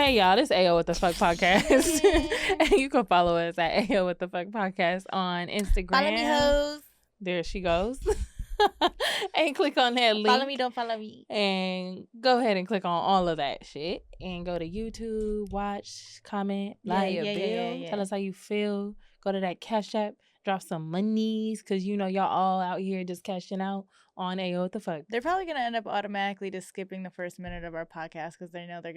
Hey y'all, this Ayo Wtf Podcast. And you can follow us at Ayo Wtf Podcast on Instagram. Follow me, hoes. There she goes. And click on that link. Follow me, don't follow me. And go ahead and click on all of that shit. And go to YouTube, watch, comment, like, tell us how you feel. Go to that Cash App, drop some monies, because you know y'all all out here just cashing out on Ayo Wtf. They're probably gonna end up automatically just skipping the first minute of our podcast because they know that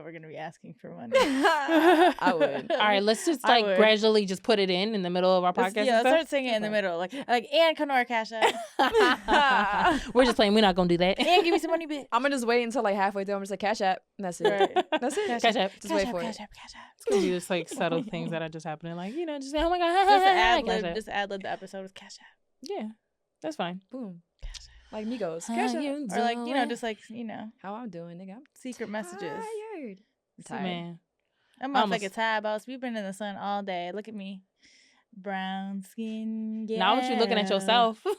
we're gonna be asking for money. I would. All right, let's just gradually just put it in the middle of our podcast. Yeah, start singing in the middle, like and come to our Cash App. We're just playing. We're not gonna do that. And give me some money, bitch. I'm gonna just wait until like halfway through. I'm just like Cash App. And that's it. Right. That's it. Cash App. Just wait for it. Cash App. It's gonna be just like subtle things that are just happening, like just oh my god, just ad lib the episode with Cash App. Yeah, that's fine. Boom. Like Migos. Cash App. Or like just like how I'm doing, nigga. I'm secret messages. tired. I'm tired. Man, I'm motherfucking tired, boss. We've been in the sun all day. Look at me, brown skin. Yeah. now what you looking at yourself? Look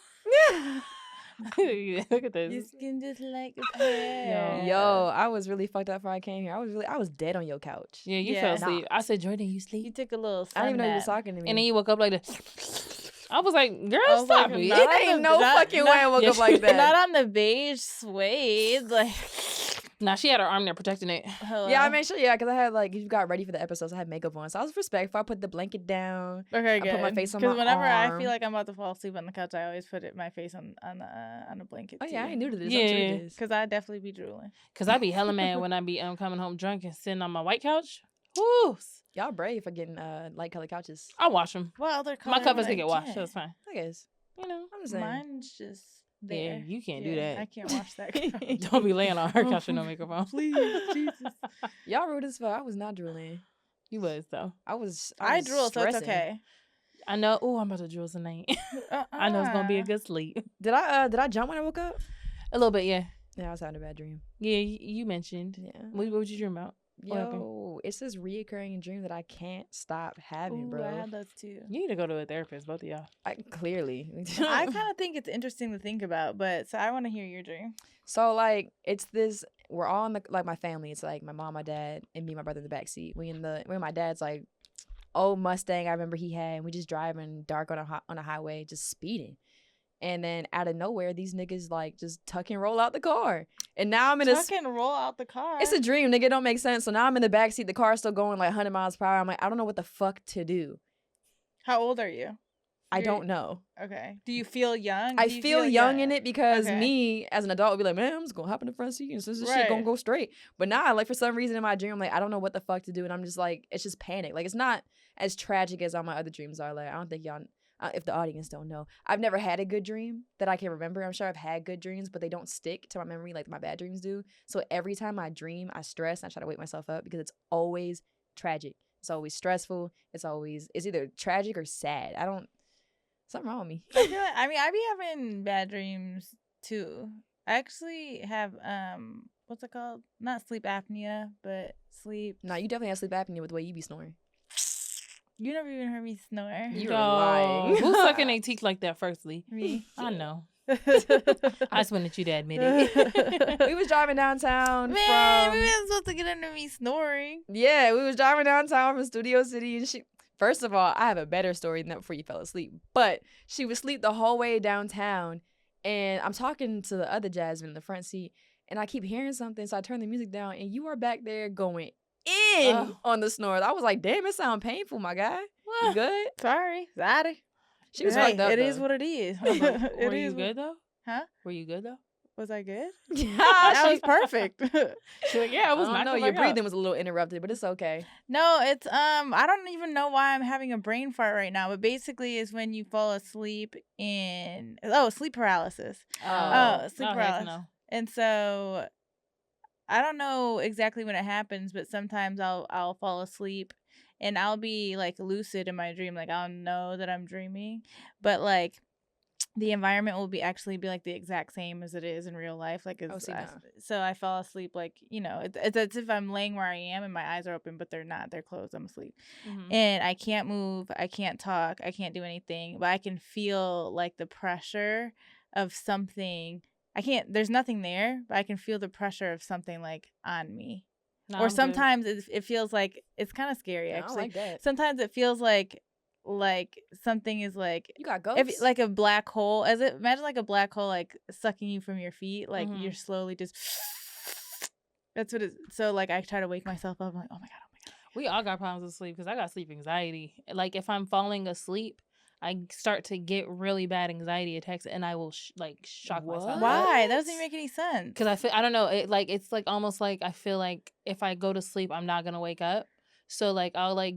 at this. Your skin just like a pear. Yo, I was really fucked up before I came here. I was dead on your couch. Yeah, you fell asleep. I said, Jordan, you sleep? You took a little sun I didn't even know you nap. was talking to me. And then you woke up like this. I was like, girl, stop it. Ain't no fucking way I woke up like that. Not on the beige suede. Like, nah, she had her arm there protecting it. hello. Yeah, I made sure. Yeah, because I had you got ready for the episodes. I had makeup on, so I was respectful. I put the blanket down. Okay, good. I put my face on my whenever arm. I feel like I'm about to fall asleep on the couch, I always put my face on a blanket. Oh yeah, I ain't new to this. Yeah. Because I definitely be drooling. Cause I be hella mad when I be coming home drunk and sitting on my white couch. Woo! Y'all brave for getting light colored couches. I wash them. What other color? My covers would I can get washed, get? so it's fine. I guess. You know, I'm just saying. Mine's just there. yeah, you can't do that. I can't wash that. couch. Don't be laying on her couch with no makeup on. Please, Jesus. Y'all rude as fuck. I was not drooling. You was though. I was drool, so it's stressing. okay. I know. Oh, I'm about to drool tonight. I know it's gonna be a good sleep. Did I jump when I woke up? A little bit, yeah. Yeah, I was having a bad dream. Yeah, you mentioned. Yeah. What would you dream about? What happened? Yo, it's this reoccurring dream that I can't stop having, Ooh, bro. I had those too. You need to go to a therapist, both of y'all. Clearly. I kind of think it's interesting to think about, but so I want to hear your dream. So it's this. We're all in my family. It's like my mom, my dad, and me, and my brother in the back seat. We in my dad's old Mustang. I remember he had. And we just driving dark on a highway, just speeding. And then out of nowhere, these niggas just tuck and roll out the car. And now I'm in Tuck and roll out the car. It's a dream, nigga. It don't make sense. So now I'm in the backseat. The car's still going 100 miles per hour. I'm like, I don't know what the fuck to do. How old are you? I don't know. Okay. Do you feel young? I feel young in it because Okay. me, as an adult, would be like, man, I'm just going to hop in the front seat and this shit going to go straight. But now, for some reason in my dream, I'm like, I don't know what the fuck to do. And I'm just it's just panic. It's not as tragic as all my other dreams are. I don't think y'all... if the audience don't know, I've never had a good dream that I can remember. I'm sure I've had good dreams, but they don't stick to my memory like my bad dreams do. So every time I dream, I stress and I try to wake myself up because it's always tragic. It's always stressful. It's either tragic or sad. Something wrong with me. I be having bad dreams too. I actually have what's it called? Not sleep apnea, but sleep. No, you definitely have sleep apnea with the way you be snoring. You never even heard me snore. You're lying. Who's sucking their teeth like that, firstly? Me. I know. I just wanted you to admit it. We was driving downtown Man, from... we weren't supposed to get into me snoring. Yeah, we was driving downtown from Studio City and she... First of all, I have a better story than that before you fell asleep. But she was asleep the whole way downtown and I'm talking to the other Jasmine in the front seat and I keep hearing something, so I turn the music down and you are back there going on the snore. I was like, damn, it sound painful, my guy. You good? Sorry. She was fucked up. It is what it is. Were you good though? Huh? Were you good though? Was I good? That was perfect. She's like, yeah, I was. I know your breathing was a little interrupted, but it's okay. No, it's I don't even know why I'm having a brain fart right now, but basically is when you fall asleep in sleep paralysis. Sleep paralysis. No. And so I don't know exactly when it happens, but sometimes I'll fall asleep and I'll be lucid in my dream. I'll know that I'm dreaming, but the environment will be the exact same as it is in real life. So I fall asleep it's as if I'm laying where I am and my eyes are open, but they're not. They're closed. I'm asleep. Mm-hmm. And I can't move. I can't talk. I can't do anything. But I can feel the pressure of something. There's nothing there, but I can feel the pressure of something on me. No, or sometimes it feels like it's kind of scary. Actually, I don't like that. Sometimes it feels like something is like you got ghosts, like a black hole. Imagine like a black hole like sucking you from your feet. Like you're slowly just. That's what it. So like I try to wake myself up. I'm like, oh my god. We all got problems with sleep because I got sleep anxiety. Like if I'm falling asleep, I start to get really bad anxiety attacks, and I will shock myself. Why? That doesn't make any sense. Because I don't know. It's like almost like I feel like if I go to sleep, I'm not gonna wake up. So like I'll like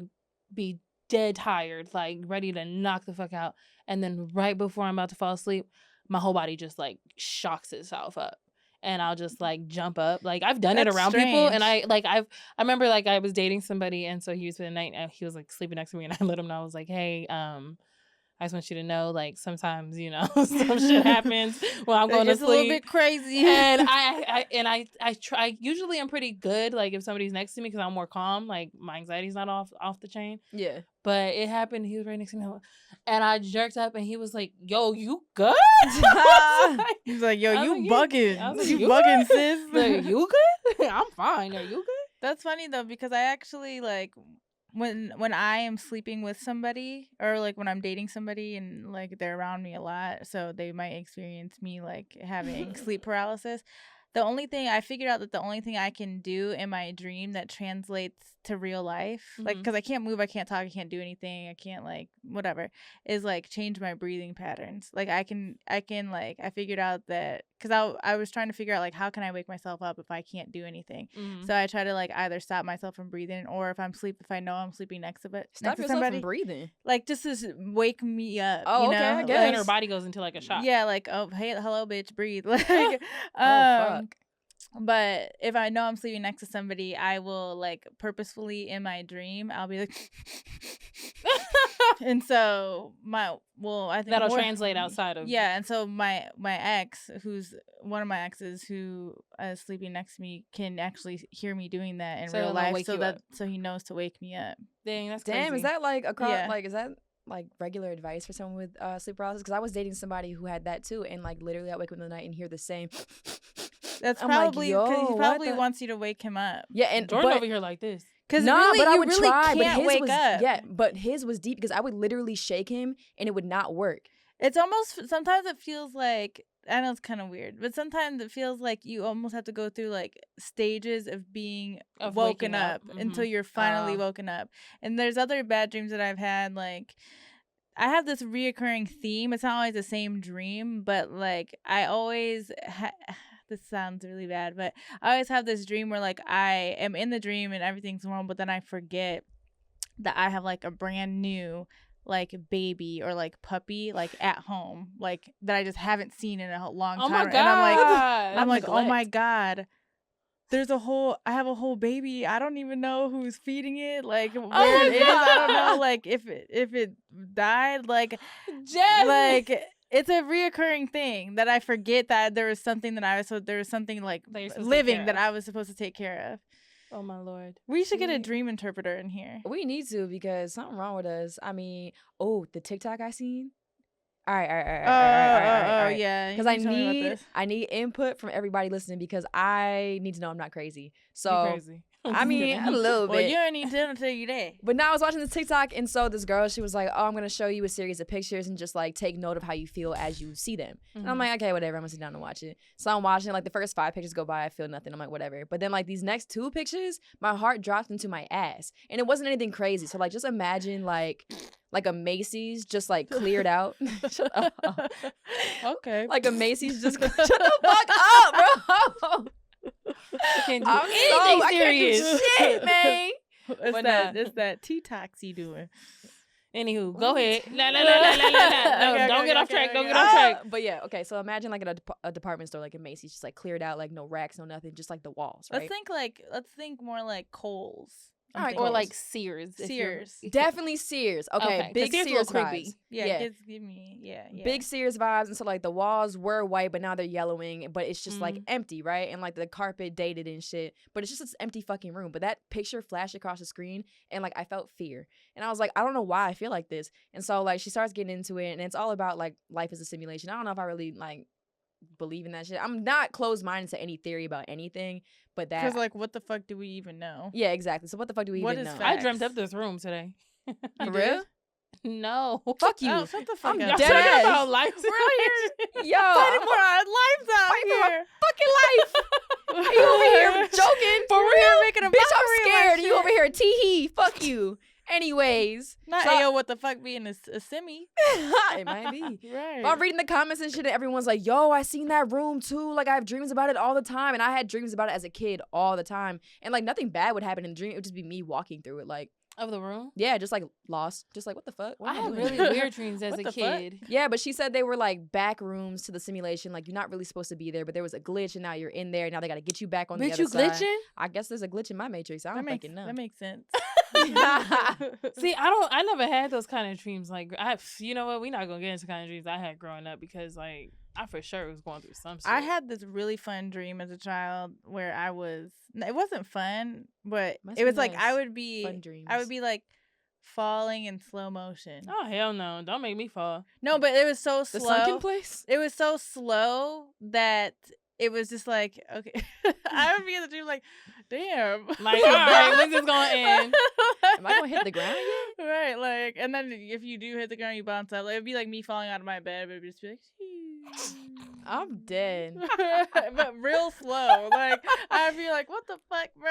be dead tired, like ready to knock the fuck out, and then right before I'm about to fall asleep, my whole body just like shocks itself up. And I'll just like jump up. Like I've done it around people, and I remember like I was dating somebody, and so he was for the night, and he was like sleeping next to me, and I let him know. I was like, hey, I just want you to know, like, sometimes, you know, some shit happens while I'm going to sleep. It's a little bit crazy. And I try. Usually, I'm pretty good. Like, if somebody's next to me, because I'm more calm. Like, my anxiety's not off the chain. Yeah. But it happened. He was right next to me, and I jerked up, and he was like, "Yo, you good?" He's like, "Yo, you bugging? Like, you bugging, sis? Like, you good? I'm fine. Are you good?" That's funny though, because I actually like. When I am sleeping with somebody, or like when I'm dating somebody and like they're around me a lot, so they might experience me like having sleep paralysis. I figured out that the only thing I can do in my dream that translates to real life, like, because I can't move, I can't talk, I can't do anything, I can't like whatever, is like change my breathing patterns. Like I can like, I figured out that because I was trying to figure out like how can I wake myself up if I can't do anything. So I try to like either stop myself from breathing, or if I know I'm sleeping next to somebody, from breathing, like just to wake me up. Oh, you know? Okay, I guess. Then her body goes into like a shock. Yeah, like, oh hey, hello bitch, breathe. Like oh fuck. But if I know I'm sleeping next to somebody, I will like purposefully in my dream, I'll be like, and so I think that'll translate outside of. Yeah, and so my ex, who's one of my exes who is sleeping next to me, can actually hear me doing that in real life, so he knows to wake me up. Dang, that's damn. crazy. Is that like like is that like regular advice for someone with sleep paralysis? Because I was dating somebody who had that too, and like literally I wake up in the night and hear the same. That's probably because he probably wants you to wake him up. Yeah, and Jordan over here like this. Because but I would really try. Can't but his wake was up. Yeah, but his was deep because I would literally shake him and it would not work. It's almost sometimes it feels like, I know it's kind of weird, but sometimes it feels like you almost have to go through like stages of being woken up until you're finally woken up. And there's other bad dreams that I've had, like. I have this reoccurring theme. It's not always the same dream, but like I always this sounds really bad, but I always have this dream where like I am in the dream and everything's normal, but then I forget that I have like a brand new like baby or like puppy like at home, like that I just haven't seen in a long time. Oh my God. And I'm like, oh my God. I have a whole baby. I don't even know who's feeding it. Like where it is. I don't know. Like if it died. Like Jeff. Like it's a reoccurring thing that I forget that there was something like living that I was supposed to take care of. Oh my Lord. We should get a dream interpreter in here. We need to, because something wrong with us. I mean, the TikTok I seen. All right. Yeah. Because I need input from everybody listening, because I need to know I'm not crazy. So you're crazy. I mean, a little bit. Well, you don't need to tell you that. But now I was watching this TikTok, and so this girl, she was like, "Oh, I'm gonna show you a series of pictures and just like take note of how you feel as you see them." And I'm like, "Okay, whatever. I'm gonna sit down and watch it." So I'm watching. Like the first 5 pictures go by, I feel nothing. I'm like, "Whatever." But then like these next 2 pictures, my heart dropped into my ass, and it wasn't anything crazy. So like, just imagine like a Macy's just like cleared out. Shut up. Okay. Like a Macy's just shut the fuck up, bro. I can't do I serious. can't do shit, man. It's that T-Toxy doing. Anywho, go ahead. No, don't get off track. Don't get off track. But yeah, okay. So imagine like a department store, like a Macy's, just like cleared out, like no racks, no nothing, just like the walls, right? Let's think more like Kohl's. All right, or like Sears. Definitely Sears. Okay, big Sears vibes. Yeah. Give me, yeah. Big Sears vibes. And so like the walls were white, but now they're yellowing, but it's just like empty, right? And like the carpet dated and shit, but it's just this empty fucking room. But that picture flashed across the screen, and like I felt fear. And I was like, I don't know why I feel like this. And so like she starts getting into it, and it's all about like life is a simulation. I don't know if I really like believe in that shit. I'm not closed-minded to any theory about anything, but that... Because, like, what the fuck do we even know? Yeah, exactly. So what the fuck do we even know? Facts? I dreamt up this room today. For real? No. Fuck you. Oh, shut the fuck I'm up. dead ass. About life. We're out here Yo. fighting for our lives out Fighting for here. my fucking life. You over here joking? For real? Making a Bitch, I'm mockery of our scared. You shit. over here tee-hee. Fuck you. Anyways. Not so- Ayo Wtf being a simmy. It might be. Right. But I'm reading the comments and shit, and everyone's like, yo, I seen that room too. Like, I have dreams about it all the time. And I had dreams about it as a kid all the time. And, like, nothing bad would happen in the dream. It would just be me walking through it. Like, Of the room? yeah, just, like, lost. Just, like, what the fuck? What I am had doing? really weird dreams as What a the kid. Yeah, but she said they were, like, back rooms to the simulation. Like, you're not really supposed to be there, but there was a glitch, and now you're in there. Now they got to get you back on the Bitch, other you side. glitching? I guess there's a glitch in my matrix. I don't fucking know. That makes sense. See, I never had those kind of dreams. Like, you know what? We're not gonna get into kind of dreams I had growing up because, like, I for sure was going through some shit. I had this really fun dream as a child where it wasn't fun, but Must it be was like nice. I would be Fun like falling in slow motion. Oh hell no! Don't make me fall. No, but it was so The slow. sunken place? It was so slow that it was just like, okay. I would be in the dream like, damn. Like, all right, when's this gonna end? Am I gonna hit the ground again? Right, like, and then if you do hit the ground, you bounce up. Like, it'd be like me falling out of my bed, but it'd just be like, I'm dead. but real slow. Like, I'd be like, what the fuck, bro?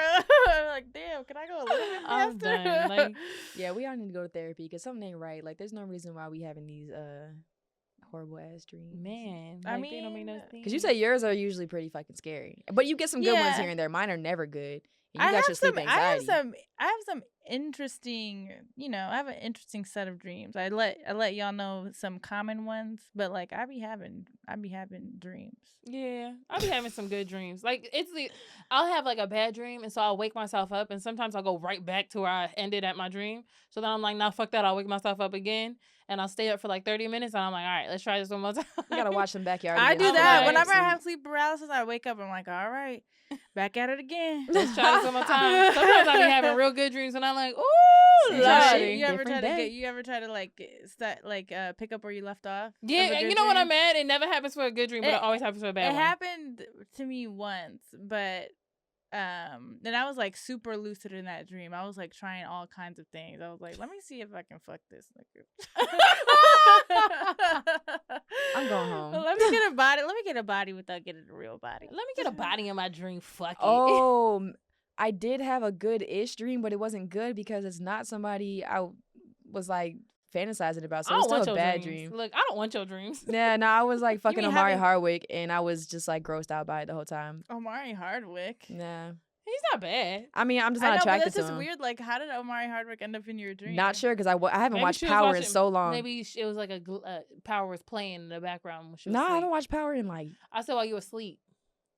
I'm like, damn, can I go a little bit I'm faster? done. Like, Yeah, we all need to go to therapy because something ain't right. Like, there's no reason why we having these horrible ass dreams. man, I like, they don't make no mean, sense. Because you say yours are usually pretty fucking scary, but you get some good ones Yeah. here and there. Mine are never good. And I you got have your sleep some. anxiety. I have some interesting. I have an interesting set of dreams. I let y'all know some common ones, but like I be having dreams. Yeah, I'll be having some good dreams. Like, I'll have like a bad dream, and so I'll wake myself up, and sometimes I'll go right back to where I ended at my dream. So then I'm like, nah, fuck that. I'll wake myself up again, and I'll stay up for like 30 minutes, and I'm like, all right, let's try this one more time. You gotta watch some backyard. I do Against that Fire. whenever I Sleep. have sleep paralysis. I wake up. I'm like, all right, back at it again. Let's try this one more time. Sometimes I'll be having real good dreams, and I'm like, ooh, Same lordy. shit. You ever Different try to day. You ever try to pick up where you left off? Yeah, of a and good you know when dream? I'm mad, it never happens for a good dream, but it It- always happens for a bad It one. happened to me once, but then I was like super lucid in that dream. I was like trying all kinds of things. I was like, let me see if I can fuck this nigga. I'm going home. Let me get a body. Let me get a body without getting a real body. Let me get a body in my dream. Fuck it. Oh, I did have a good-ish dream, but it wasn't good because it's not somebody I was like fantasizing about. So I it's don't still want a your bad dreams. dream. Look, I don't want your dreams. Yeah, no, I was like fucking mean Omari having- Hardwick, and I was just like grossed out by it the whole time. Omari Hardwick. Nah, He's not bad. I mean, I'm just I not know, but attracted that's to just him. weird. Like, how did Omari Hardwick end up in your dream? Not sure because I haven't Maybe watched she was Power in watching- so long. Maybe it was like Power was playing in the background when she was Nah, I asleep. haven't watched Power in like I said while you were asleep.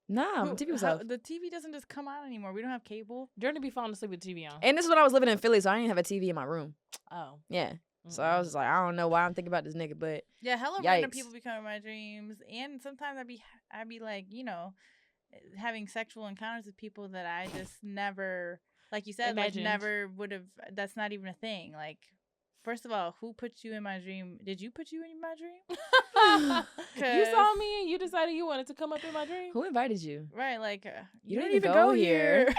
nah. Who- TV was how- off. The TV doesn't just come on anymore. We don't have cable. Jordan be falling asleep with the TV on. And this is when I was living in Philly, so I didn't have a TV in my room. Oh. Yeah, so I was just like, I don't know why I'm thinking about this nigga, but Yeah, hella random Yikes. people become in my dreams, and sometimes I'd be like, having sexual encounters with people that I just never, like you said, Imagined. like never would have. That's not even a thing. Like, first of all, who put you in my dream? Did you put you in my dream? You saw me and you decided you wanted to come up in my dream. who invited you? Right, like You don't didn't even go go here.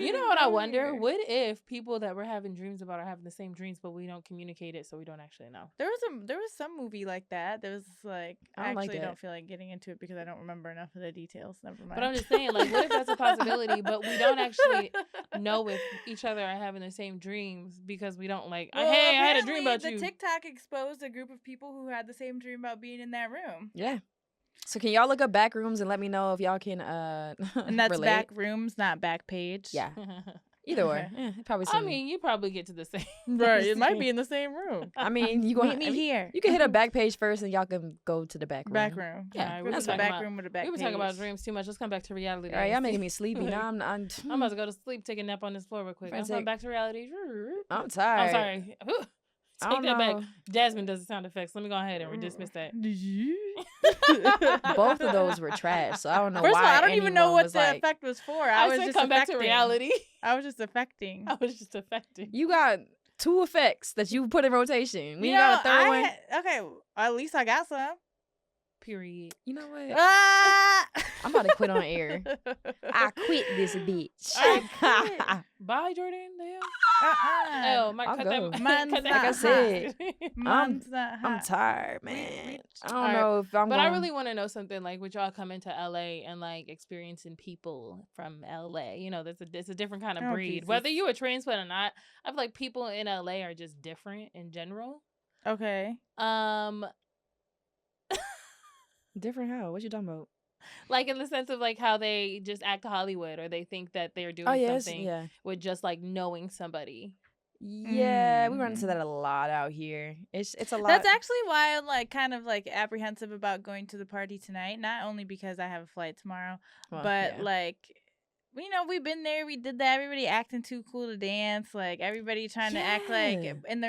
You know what I wonder? What if people that we're having dreams about are having the same dreams, but we don't communicate it, so we don't actually know? There was some movie like that. There was like I I don't like actually that. don't feel like getting into it because I don't remember enough of the details. Never mind. But I'm just saying, like, what if that's a possibility, but we don't actually know if each other are having the same dreams because we don't like. Well, Hey, I had a dream apparently about the you. TikTok exposed a group of people who had the same dream about being in that room. Yeah. So can y'all look up back rooms and let me know if y'all can And that's relate? back rooms, not back page. Yeah. Either or. Okay. Yeah, probably I some. mean, you probably get to the same. Right. It might be in the same room. I mean, you going Meet me here. You can hit a back page first and y'all can go to the back room. Back room. Yeah, Alright, Go to that's the fine. back room with a back We were page. talking about dreams too much. Let's come back to reality. All right, y'all guys. making me sleepy. Now I'm I'm about to go to sleep, take a nap on this floor real quick. Friends, I'm take- back to reality. I'm tired. I'm sorry. I Take don't that back. know. Jasmine does the sound effects. Let me go ahead and dismiss that. Both of those were trash, so I don't know First why of all, I don't even know anyone what was the like, effect was for. I was said just come back affecting. to reality. I was just affecting. I was just affected. You got 2 effects that you put in rotation. We got a third one. Okay, at least I got some. Period. You know what? Ah! I'm about to quit on air. I quit this bitch. Bye, Jordan. Damn. Oh, Might I'll cut go. that. Mine's cut that not Like I said, Mine's not hot. I'm tired, man. I don't Alright, know if I'm But going... I really want to know something like, would y'all come into LA and like experiencing people from LA? You know, it's a different kind of breed. Jesus. Whether you a transplant or not, I feel like people in LA are just different in general. Okay. Different how? What you talking about? Like in the sense of like how they just act Hollywood, or they think that they're doing something with just like knowing somebody. Yeah, we run into that a lot out here. It's a lot. That's actually why I'm like kind of like apprehensive about going to the party tonight. Not only because I have a flight tomorrow, but like, you know, we've been there, we did that. Everybody acting too cool to dance. Like everybody trying to act like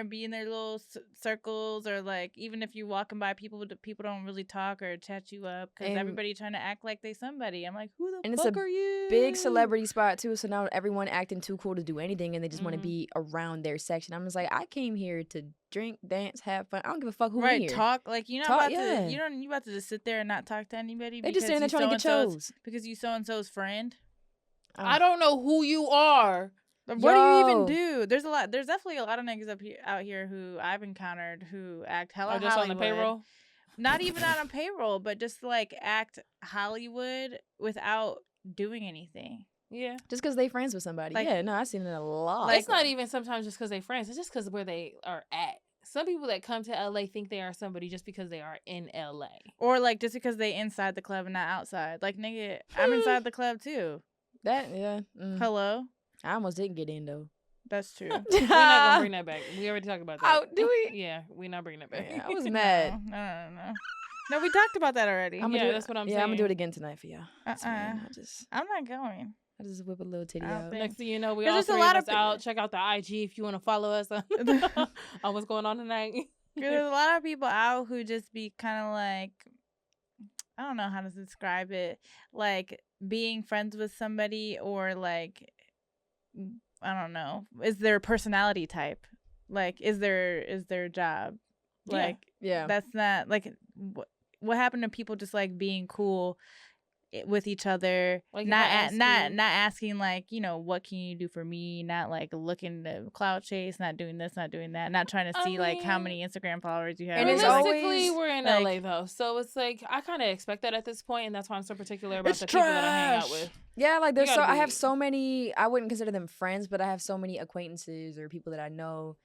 be in their little circles, or like even if you're walking by people don't really talk or chat you up because everybody trying to act like they somebody. I'm like, who the fuck are you? Big celebrity spot too. So now everyone acting too cool to do anything, and they just want to be around their section. I'm just like, I came here to drink, dance, have fun. I don't give a fuck who in here. Talk like you about to just sit there and not talk to anybody. They just standing there trying to get chose because you so and so's friend. I don't know who you are. What do you even do? There's definitely a lot of niggas out here who I've encountered who act hella just Hollywood. On the payroll? Not even on payroll, but just like act Hollywood without doing anything. Yeah. Just because they friends with somebody. Like, yeah, no, I've seen it a lot. Like, it's not even sometimes just because they friends. It's just because where they are at. Some people that come to LA think they are somebody just because they are in LA. Or like just because they inside the club and not outside. Like, nigga, I'm inside the club too. Hello? I almost didn't get in though. That's true. We're not gonna bring that back. We already talked about that. Oh, do we? Yeah, we're not bringing that back. Yeah, I was mad. No, we talked about that already. That's what I'm saying. Yeah, I'm gonna do it again tonight for y'all. I'm not going. I just whip a little titty out. Next thing you know, we all three of us out. Check out the IG if you want to follow us on what's going on tonight. There's a lot of people out who just be kind of like, I don't know how to describe it, like being friends with somebody, or like, I don't know, is their personality type, like is their job, like that's not like what happened to people just like being cool with each other, like not asking like, you know, what can you do for me, not like looking to clout chase, not doing this, not doing that, not trying to see like how many Instagram followers you have. And realistically, we're in LA though, so it's like I kind of expect that at this point, and that's why I'm so particular about the people that I hang out with. Yeah, like I have so many. I wouldn't consider them friends, but I have so many acquaintances or people that I know,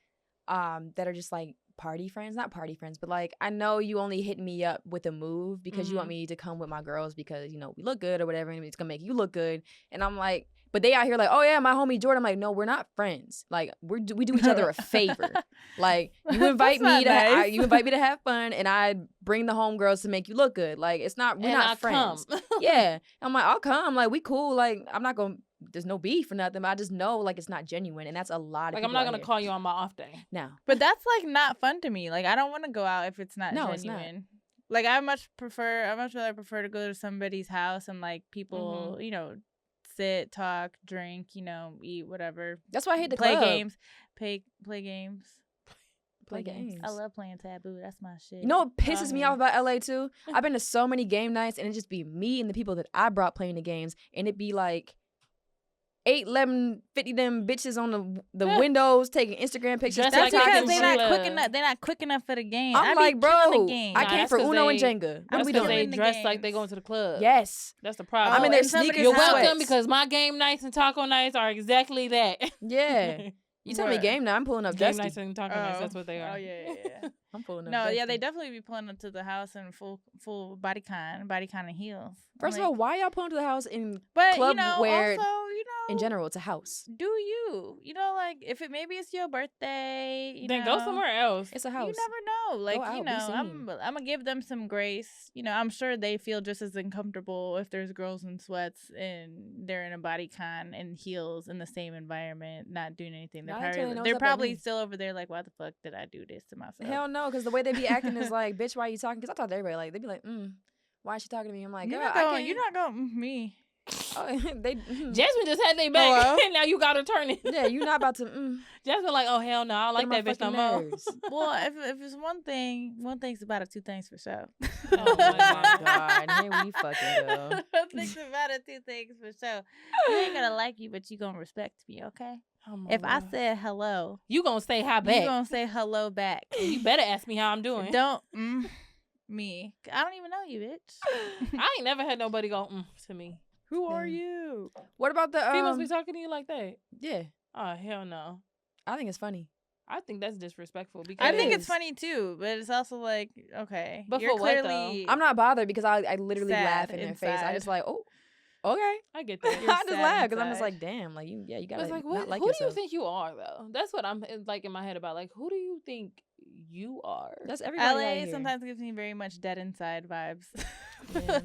that are just like party friends, not party friends, but like, I know you only hit me up with a move because you want me to come with my girls because, you know, we look good or whatever, and it's gonna make you look good. And I'm like, but they out here like, oh yeah, my homie Jordan. I'm like, no, we're not friends. Like we do each other a favor. Like you invite me to have fun, and I bring the homegirls to make you look good. Like we're not friends. Yeah, I'm like, I'll come. Like we cool. Like I'm not gonna. There's no beef or nothing, but I just know like it's not genuine, and that's a lot of like I'm not gonna call you on my off day. No, but that's like not fun to me. Like I don't want to go out if it's not genuine. It's not. Like I much rather prefer to go to somebody's house and like people, you know, sit, talk, drink, you know, eat, whatever. That's why I hate to play club. Games. Play games. Play games. I love playing Taboo. That's my shit. You know what pisses me off about LA too? I've been to so many game nights, and it just be me and the people that I brought playing the games, and it be like 8, 11, 50 them bitches on the windows taking Instagram pictures. That's because they're not quick enough. They're not quick enough for the game. I'm like, bro, I came for Uno and Jenga. What are we doing? They dress like they going to the club. Yes, that's the problem. I'm in their sneakers. You're welcome because my game nights and taco nights are exactly that. Yeah. You tell me game night, I'm pulling up game nights and taco nights. That's what they are. Oh yeah. I'm pulling up. No, yeah, they definitely be pulling up to the house in full body con and heels. First of all, why y'all pulling to the house in club wear? Also, you know, in general, it's a house. Do you know, like if maybe it's your birthday, then go somewhere else. It's a house. You never know. Like you know, I'm gonna give them some grace. You know, I'm sure they feel just as uncomfortable if there's girls in sweats and they're in a body con and heels in the same environment, not doing anything. They're probably still over there like, why the fuck did I do this to myself? Hell no, because the way they be acting is like, bitch, why are you talking? Because I talk to everybody like, they be like, why is she talking to me? I'm like, girl, you're not going me. They Jasmine just had their back, and now you got her turning. Yeah, you're not about to. Jasmine like, oh hell no, I don't like that bitch no more. Well, if it's one thing's about it, two things for sure. Oh my God, here we fucking go. One thing's about it, two things for sure. You ain't gonna like you, but you gonna respect me, okay? Oh if I said hello, you gonna say hi back. You gonna say hello back. You better ask me how I'm doing. Don't me. I don't even know you, bitch. I ain't never had nobody go to me. Who are you? What about the females be talking to you like that? Yeah. Oh hell no. I think it's funny. I think that's disrespectful. Because I think it's funny too, but it's also like, okay, but you're for clearly. What, I'm not bothered because I literally laugh in their face. I just like, oh, okay. I get that. I just laugh because I'm just like, damn, like you gotta like, not like who yourself. Who do you think you are though? That's what I'm like in my head about. Like, who do you think you are? That's everybody. LA sometimes gives me very much dead inside vibes. Yeah.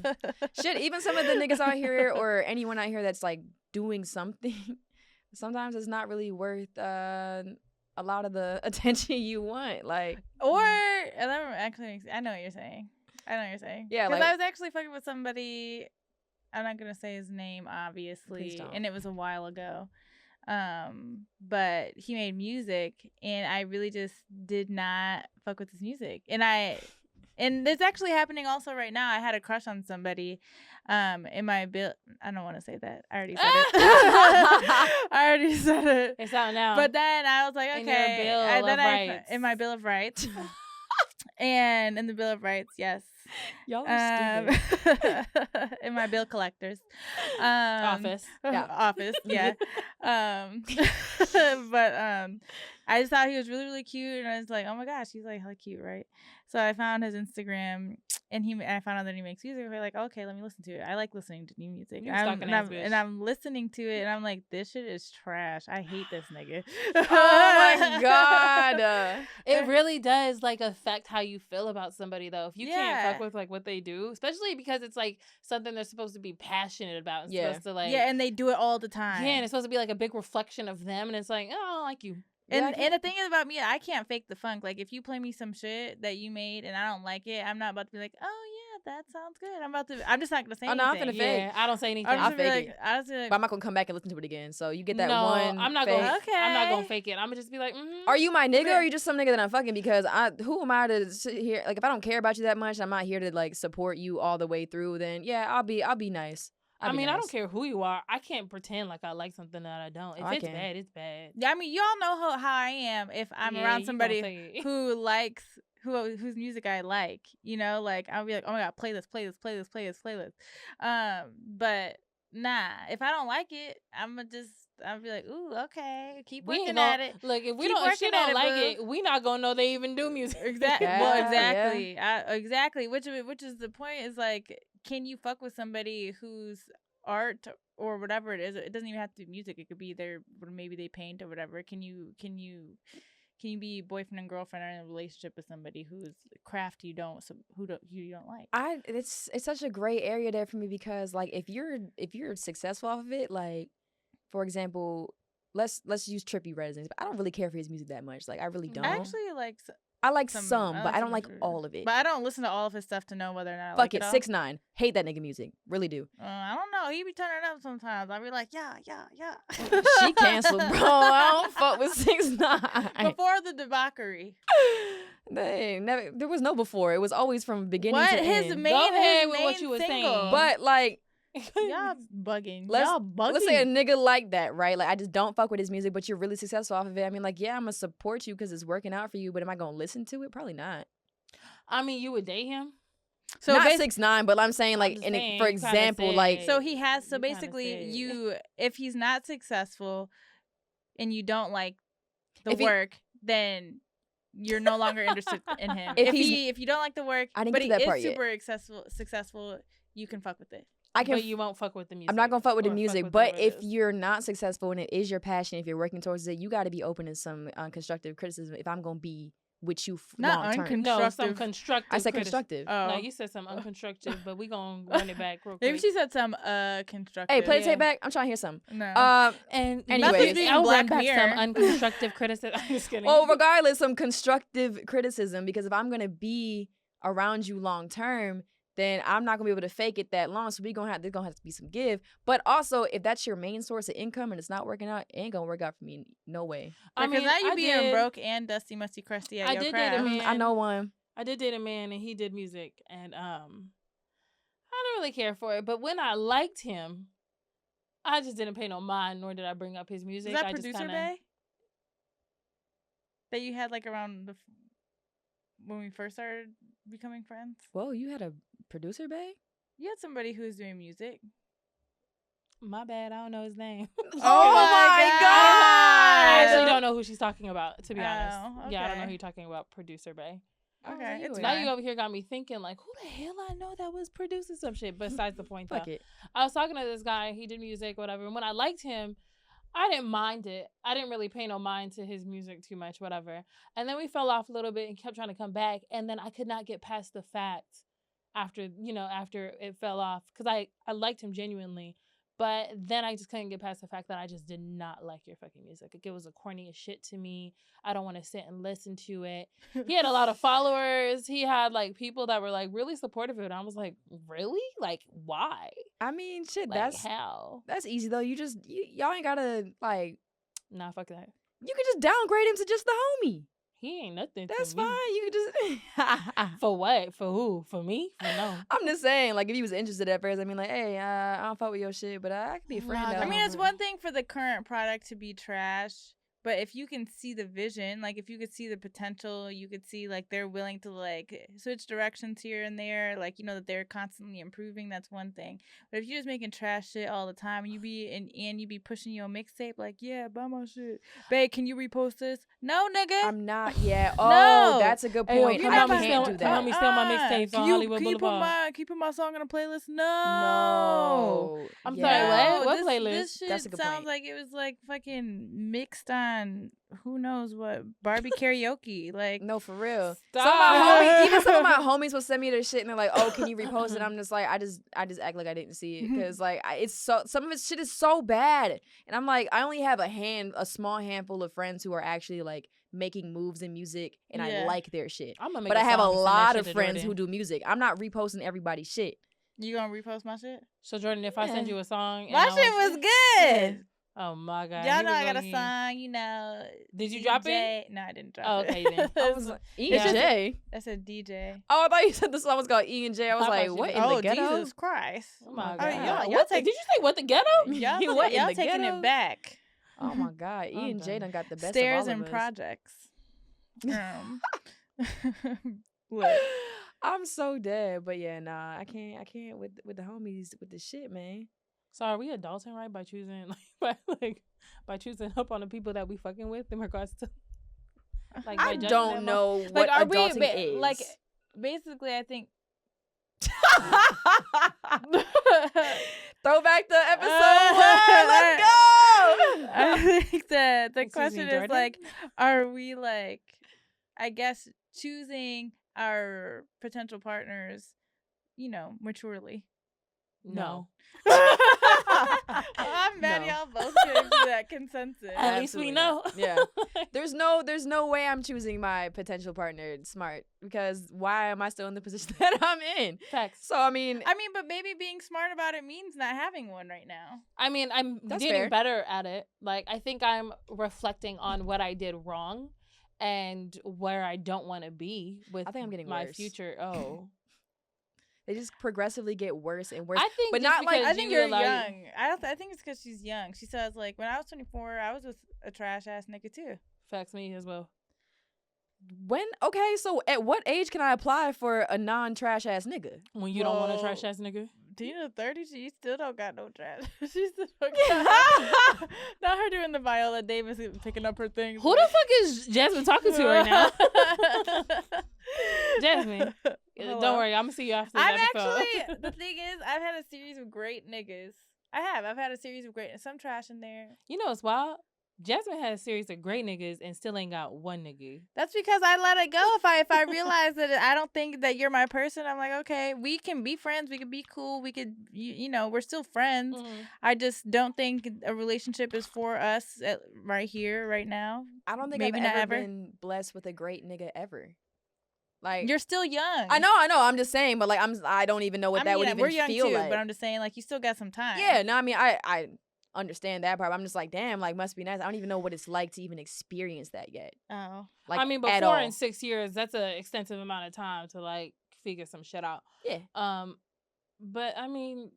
Shit, even some of the niggas out here or anyone out here that's like doing something, sometimes it's not really worth a lot of the attention you want. Like, or actually, I know what you're saying. Yeah, because I was actually fucking with somebody. I'm not gonna say his name, obviously, and it was a while ago. But he made music, and I really just did not fuck with his music, and it's actually happening also right now. I had a crush on somebody, in my bill. I don't want to say that. I already said it. I already said it. It's out now. But then I was like, okay. In my Bill of Rights. And in the Bill of Rights, yes. Y'all are stupid. In my bill collectors office. Yeah. Office, yeah. But I just thought he was really, really cute, and I was like, oh my gosh, he's like hella cute, right? So I found his Instagram, and I found out that he makes music. We're like, okay, let me listen to it. I like listening to new music. And I'm listening to it, and I'm like, this shit is trash. I hate this nigga. Oh my God. It really does like affect how you feel about somebody though. If you can't fuck with like what they do, especially because it's like something they're supposed to be passionate about and supposed to like. Yeah, and they do it all the time. Yeah, and it's supposed to be like a big reflection of them, and it's like, oh, I don't like you. And the thing is about me, I can't fake the funk. Like, if you play me some shit that you made and I don't like it, I'm not about to be like, oh yeah, that sounds good. I'm just not gonna say anything. No, I'm finna fake. Yeah, I don't say anything. I'll fake it. Like, but I'm not gonna come back and listen to it again. So you get that one. I'm not fake. gonna. Okay. I'm not gonna fake it. I'm gonna just be like, Are you my nigga or are you just some nigga that I'm fucking? Because who am I to sit here? Like, if I don't care about you that much, I'm not here to like support you all the way through. Then yeah, I'll be nice. I mean, nice. I don't care who you are. I can't pretend like I like something that I don't. If it's bad, it's bad. Yeah, I mean, y'all know how I am. If I'm around somebody who likes whose music I like, you know, like I'll be like, oh my god, play this. But nah, if I don't like it, I'll be like, ooh, okay, keep working at it. Like if she don't like it, we not gonna know they even do music. Exactly. Well, exactly. Yeah. Exactly. Which is the point is like, can you fuck with somebody whose art or whatever it is? It doesn't even have to be music. It could be maybe they paint or whatever. Can you be boyfriend and girlfriend or in a relationship with somebody whose craft you don't like? It's such a gray area there for me because like if you're successful off of it, like for example, let's use Trippie Residence, but I don't really care for his music that much. Like I really don't. I like some, but I don't like all of it. But I don't listen to all of his stuff to know whether or not I like it. 6ix9ine. Hate that nigga music. Really do. I don't know. He be turning up sometimes. I be like, yeah. She canceled, bro. I don't fuck with 6ix9ine. Before the debauchery. There was no before. It was always from beginning to end. His main what you were saying. But like, y'all bugging. Let's say a nigga like that, right? Like I just don't fuck with his music, but you're really successful off of it. I mean, like, yeah, I'm gonna support you because it's working out for you, but am I gonna listen to it? Probably not. I mean, you would date him? So not 6ix9ine, but I'm saying like, for example, like, so he has. So basically, if he's not successful, and you don't like the work, then you're no longer interested in him. If you don't like the work, but he is super successful, you can fuck with it. But you won't fuck with the music. I'm not gonna fuck with the music, but if you're not successful and it is your passion, if you're working towards it, you got to be open to some constructive criticism. If I'm gonna be with you long term, some constructive. I said constructive. No, you said some unconstructive, but we gonna run it back real quick. Maybe she said some constructive. Hey, play the tape back. I'm trying to hear some. No. And anyways, I'll run back some unconstructive criticism. I'm just kidding. Well, regardless, some constructive criticism, because if I'm gonna be around you long term, then I'm not gonna be able to fake it that long. So there's gonna have to be some give. But also, if that's your main source of income and it's not working out, it ain't gonna work out for me. No way. Because now you being broke and dusty, musty, crusty at your craft. Date a man. I know one. I did date a man and he did music, and I don't really care for it. But when I liked him, I just didn't pay no mind, nor did I bring up his music. Is that Producer Bay? That you had like around when we first started becoming friends? Whoa, you had a Producer Bay? You had somebody who was doing music. My bad, I don't know his name. Oh my God! I actually don't know who she's talking about, to be honest. Okay. Yeah, I don't know who you're talking about, Producer Bay. Okay, it's now you over here got me thinking, like, who the hell I know that was producing some shit? Besides the point, though. Fuck it. I was talking to this guy. He did music, whatever. And when I liked him, I didn't mind it. I didn't really pay no mind to his music too much, whatever. And then we fell off a little bit and kept trying to come back. And then I could not get past the fact after it fell off, because I liked him genuinely. But then I just couldn't get past the fact that I just did not like your fucking music. Like, it was a corny as shit to me. I don't want to sit and listen to it. He had a lot of followers. He had, like, people that were, like, really supportive of it. I was like, really? Like, why? I mean, shit, Like, how? That's easy, though. Y'all ain't gotta, like... Nah, fuck that. You can just downgrade him to just the homie. He ain't nothing That's to me. fine. You can just... For what? For who? For me? For no. I'm just saying, like, if he was interested at first, I mean, like, hey, I don't fuck with your shit, but I could be a friend. Nah, though. I mean, it's one thing for the current product to be trash, but if you can see the vision, like, if you could see the potential, you could see, like, they're willing to, like, switch directions here and there, like, you know, that they're constantly improving, that's one thing. But if you're just making trash shit all the time, and you be pushing your mixtape, like, yeah, buy my shit. Babe, can you repost this? No, nigga. I'm not yet. Oh, No. That's a good Hey, yo, point. can I you can't do Can that. you steal my mixtapes on Hollywood Boulevard? Can you put my song on a playlist? No. I'm Yeah. sorry, what this, playlist? This shit That's a good sounds point. like it was like fucking mixed on who knows what Barbie karaoke. Like, No, for real. Stop. Some of my homies will send me their shit and they're like, "Oh, can you repost it?" I'm just like, I just act like I didn't see it because like some of its shit is so bad, and I'm like, I only have a small handful of friends who are actually like making moves in music, and I like their shit. But I have a lot of friends who do music. I'm not reposting everybody's shit. You gonna repost my shit? So Jordan, if I send you a song, and My shit was good. Oh my God! Y'all know I got a song, you know. Did you drop it? No, I didn't drop Oh, it. okay, then. I was like, E and J. That's a DJ. Oh, I thought you said the song was called E and J. I was like, what in the ghetto? Jesus Christ! Oh my I God! mean, y'all did you say what the ghetto? Y'all taking ghetto? it back. Oh my God, E and J done got the best Stairs of all and of us. projects. What? I'm so dead, but yeah, nah, I can't with the homies with the shit, man. So are we adulting right by choosing by choosing up on the people that we fucking with in regards to like I don't know what like, adulting is. Like, basically, I think. Throw back the episode one. Let's go. I think that the question is Jordan? like, are we like, I guess, choosing our potential partners, you know, maturely? No. I'm mad No. y'all both came to that consensus. At least we Absolutely know. not. Yeah. There's no way I'm choosing my potential partner smart, because why am I still in the position that I'm in? Facts. So I mean, but maybe being smart about it means not having one right now. I mean, I'm That's getting fair. better at it. Like, I think I'm reflecting on what I did wrong and where I don't want to be with I think I'm getting my worse. future. Oh. they just progressively get worse and worse. I think but just not like because I think you you're allow- young. I think it's because she's young. She says, like, when I was 24, I was with a trash ass nigga too. Facts, me as well. so at what age can I apply for a non-trash ass nigga? When you don't want a Whoa. trash ass nigga. Tina 30, she still don't got no trash. She still don't got not her doing the Viola Davis picking up her things. Who the fuck is Jasmine talking to right now? Jasmine. Hello? Don't worry, I'm gonna see you after this I'm episode. actually, the thing is, I've had a series of great niggas. I've had a series of great, some trash in there. You know what's wild? Jasmine had a series of great niggas and still ain't got one nigga. That's because I let it go. If I realize that I don't think that you're my person, I'm like, okay, we can be friends. We can be cool. We could, you know, we're still friends. Mm-hmm. I just don't think a relationship is for us right here, right now. I don't think Maybe I've not ever ever. been blessed with a great nigga ever. Like you're still young. I know. I'm just saying, but like I don't even know what that would even we're young feel too, like. but I'm just saying, like, you still got some time. Yeah, no, I mean, I understand that part. I'm just like, damn, like, must be nice. I don't even know what it's like to even experience that yet. Oh. Like, I mean, but 4 and 6 years, that's an extensive amount of time to, like, figure some shit out. Yeah. But, I mean,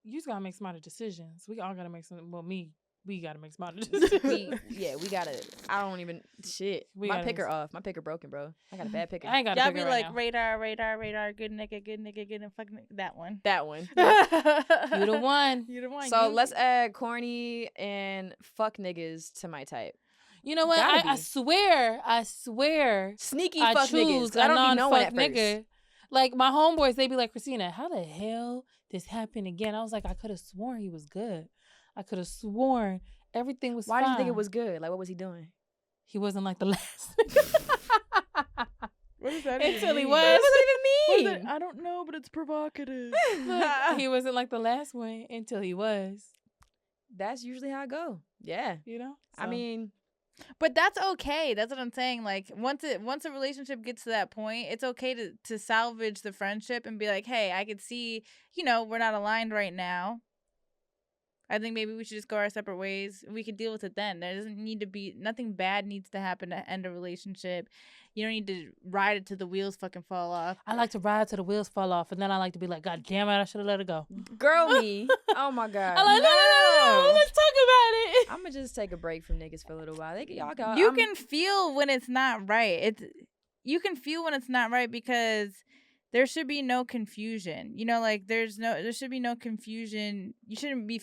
you just gotta make smarter decisions. We all gotta make some, well, we gotta make smarter decisions. we gotta, I don't even, shit. My picker off. My picker broken, bro. I got a bad picker. I ain't got a Y'all picker be right like, now. radar, good nigga, good and fucking that one. That one. You the one. You the one. So let's add corny and fuck niggas to my type. You know what? I swear. Sneaky I fuck choose niggas. I don't even know non-fuck at nigga. first. Like, my homeboys, they be like, Christina, how the hell this happened again? I was like, I could have sworn he was good. I could have sworn everything was Why fine. do you think it was good? Like, what was he doing? He wasn't like the last nigga. What does that Until he mean? was. What does that even mean? I don't know, but it's provocative. Look, he wasn't like the last one until he was. That's usually how I go. Yeah. You know? I So. mean, But that's okay. That's what I'm saying. Like, once a relationship gets to that point, it's okay to salvage the friendship and be like, hey, I could see, we're not aligned right now. I think maybe we should just go our separate ways. We could deal with it then. There doesn't need to be, nothing bad needs to happen to end a relationship. You don't need to ride it till the wheels fucking fall off. I like to ride till the wheels fall off, and then I like to be like, God damn it, I should have let it go. girl me. Oh my God. I'm like, no, let's talk about it. I'm gonna just take a break from niggas for a little while. Y'all go. You can feel when it's not right. You can feel when it's not right because there should be no confusion. Like there should be no confusion. You shouldn't be,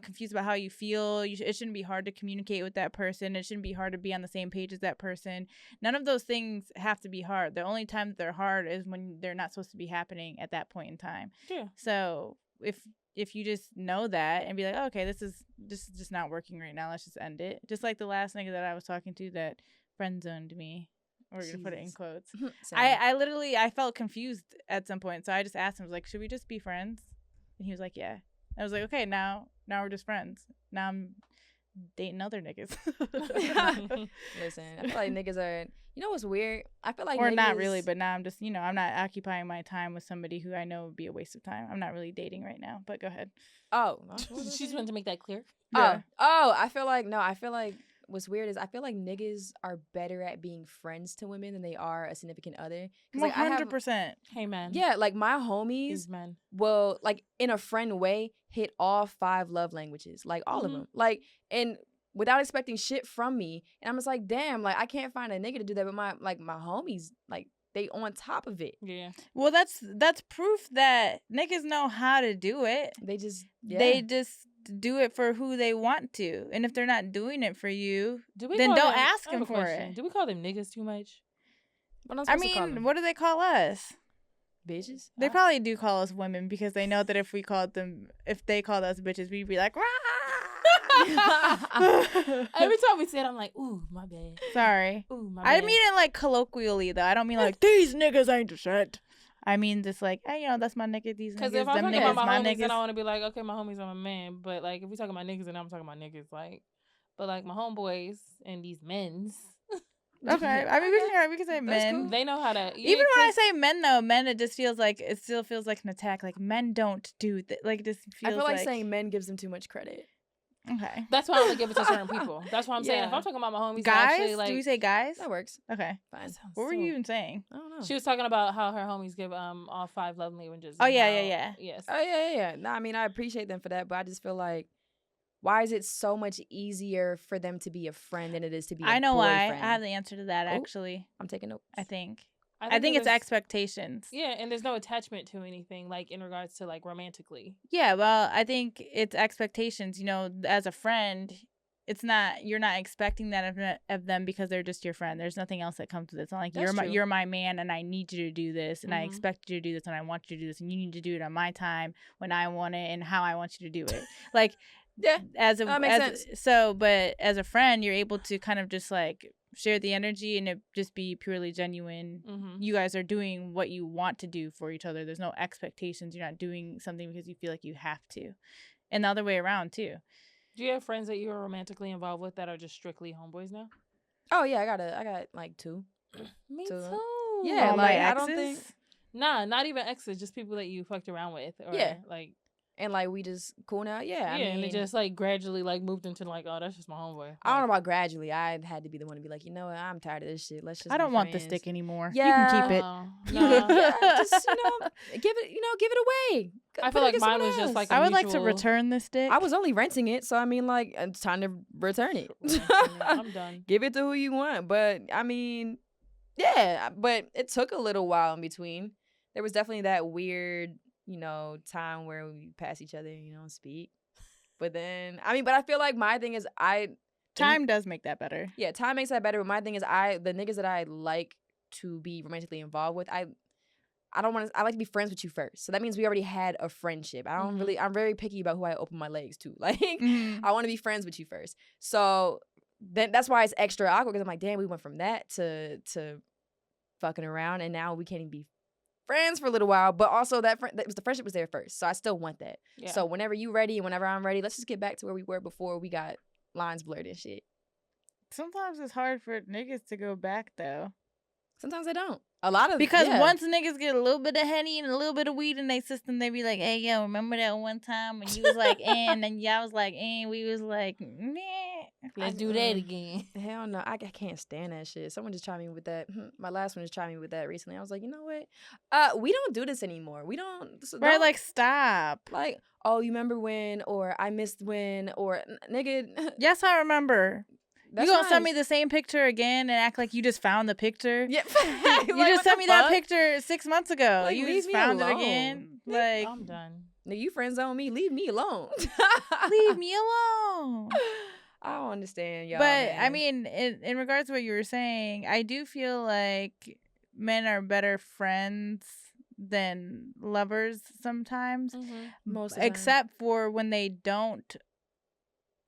confused about how you feel. It shouldn't be hard to communicate with that person. It shouldn't be hard to be on the same page as that person. None of those things have to be hard. The only time that they're hard is when they're not supposed to be happening at that point in time. Yeah. So if you just know that and be like, oh, okay, this is just not working right now. Let's just end it. Just like the last nigga that I was talking to that friend zoned me. We're going to put it in quotes. I felt confused at some point. So I just asked him, I was like, should we just be friends? And he was like, yeah. I was like, okay, now we're just friends. Now I'm dating other niggas. Listen, I feel like niggas are, what's weird? I feel like or not really, but now I'm just, I'm not occupying my time with somebody who I know would be a waste of time. I'm not really dating right now, but go ahead. Oh. She's wanting to make that clear. Yeah. Oh, I feel like what's weird is I feel like niggas are better at being friends to women than they are a significant other. 100%. Hey, man. Yeah, like my homies will, like in a friend way, hit all 5 love languages, like all of them. Like, and without expecting shit from me. And I'm just like, damn, like I can't find a nigga to do that. But my homies, like they on top of it. Yeah. Well, that's proof that niggas know how to do it. They just do it for who they want to. And if they're not doing it for you, then don't ask them for it. Do we call them niggas too much? I mean, what do they call us? Bitches? They probably do call us women because they know that if they called us bitches, we'd be like, rah! Every time we say it, I'm like, ooh, my bad. Sorry. Ooh, my I bad. mean it like colloquially though. I don't mean like these niggas ain't the shit. I mean just like, hey, that's my nigga. These niggas, if I'm them talking niggas, about my my homies, niggas. then I want to be like, okay, my homies, I'm a man. But like, if we talking about niggas, then I'm talking about niggas. Like, but like my homeboys and these men's. Okay, I mean we can say men. Cool. They know how to. Yeah, even when I say men though, it just feels like it still feels like an attack. Like men don't do that. Like this feels. I feel like saying men gives them too much credit. Okay. That's why I only give it to certain people. That's why I'm saying if I'm talking about my homies, guys, actually, like, do we say guys? That works. Okay, fine. What were you even saying? I don't know. She was talking about how her homies give all 5 love languages. Oh yeah. Yes. Oh yeah. No, I mean I appreciate them for that, but I just feel like, why is it so much easier for them to be a friend than it is to be a boyfriend? I know why. I have the answer to that actually. I'm taking notes. I think it's expectations. Yeah, and there's no attachment to anything like in regards to like romantically. Yeah, well, I think it's expectations. As a friend, you're not expecting that of them because they're just your friend. There's nothing else that comes with it. It's not like you're my man and I need you to do this and I expect you to do this and I want you to do this and you need to do it on my time when I want it and how I want you to do it. Like, yeah, that makes sense. So, but as a friend, you're able to kind of just like share the energy and it just be purely genuine. You guys are doing what you want to do for each other. There's no expectations. You're not doing something because you feel like you have to. And the other way around too. Do you have friends that you are romantically involved with that are just strictly homeboys now? Oh yeah, I got like 2. Me 2. too. Yeah, All like my I don't think. exes? Nah, not even exes, just people that you fucked around with. Or, Yeah. Like, And like we just cool now. Yeah, I mean, and it just like gradually like moved into like, oh, that's just my homeboy. I don't know about gradually. I had to be the one to be like, you know what, I'm tired of this shit. Let's just. I don't be want the friends. stick anymore. Yeah. You can keep it. No. Yeah, just give it away. I feel like mine was just like I would like to mutual- return the stick. I was only renting it, so I mean, like, it's time to return it. I'm done. Give it to who you want, but I mean, yeah, but it took a little while in between. There was definitely that weird, time where we pass each other, and speak. But then, but I feel like my thing is Time does make that better. Yeah, time makes that better. But my thing is the niggas that I like to be romantically involved with, I like to be friends with you first. So that means we already had a friendship. I'm very picky about who I open my legs to. Like, I want to be friends with you first. So then that's why it's extra awkward, because I'm like, damn, we went from that to fucking around, and now we can't even be friends for a little while. But also the friendship was there first, so I still want that. Yeah. So whenever you ready and whenever I'm ready, let's just get back to where we were before we got lines blurred and shit. Sometimes it's hard for niggas to go back though. Sometimes I don't. A lot of because once niggas get a little bit of Henny and a little bit of weed in their system, they be like, "Hey, yo, remember that one time when you was like, and y'all was like, and we was like, nah, let's do that again." Hell no, I can't stand that shit. Someone just tried me with that. My last one just tried me with that recently. I was like, you know what? We don't do this anymore. We don't. Right? Like, stop. Like, oh, you remember when? Or I missed when? Or nigga. Yes, I remember. That's you gonna nice. send me the same picture again and act like you just found the picture? Yeah. You like, just sent me that picture 6 months ago. Like, you just found it again. Like, I'm done. Nigga, you friend zone me. Leave me alone. Leave me alone. I don't understand, y'all. But man. I mean, in regards to what you were saying, I do feel like men are better friends than lovers sometimes. Most except for when they don't.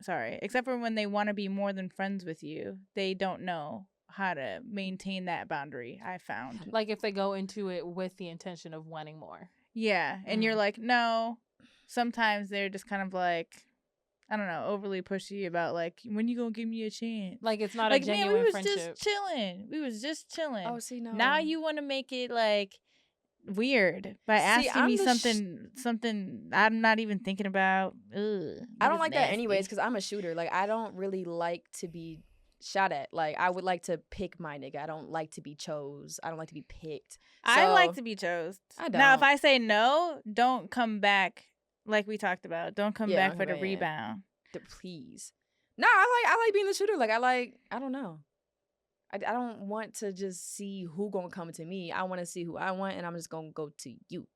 Except for when they want to be more than friends with you. They don't know how to maintain that boundary, I found. Like if they go into it with the intention of wanting more. Yeah. And you're like, no. Sometimes they're just kind of like, I don't know, overly pushy about like, when you gonna give me a chance? Like it's not like, a genuine man, we was friendship. just chilling. We was just chilling. Oh, see, no. Now you want to make it like weird by asking me something I'm not even thinking about. Ugh, I don't like that anyways, because I'm a shooter. Like, I don't really like to be shot at. Like, I would like to pick my nigga. I don't like to be chose. I don't like to be picked. So, I like to be chose. I don't. Now, if I say no, don't come back like we talked about. Don't come back for the rebound. Please. No, I like being the shooter. Like, I don't know. I don't want to just see who gonna come to me. I want to see who I want, and I'm just gonna go to you.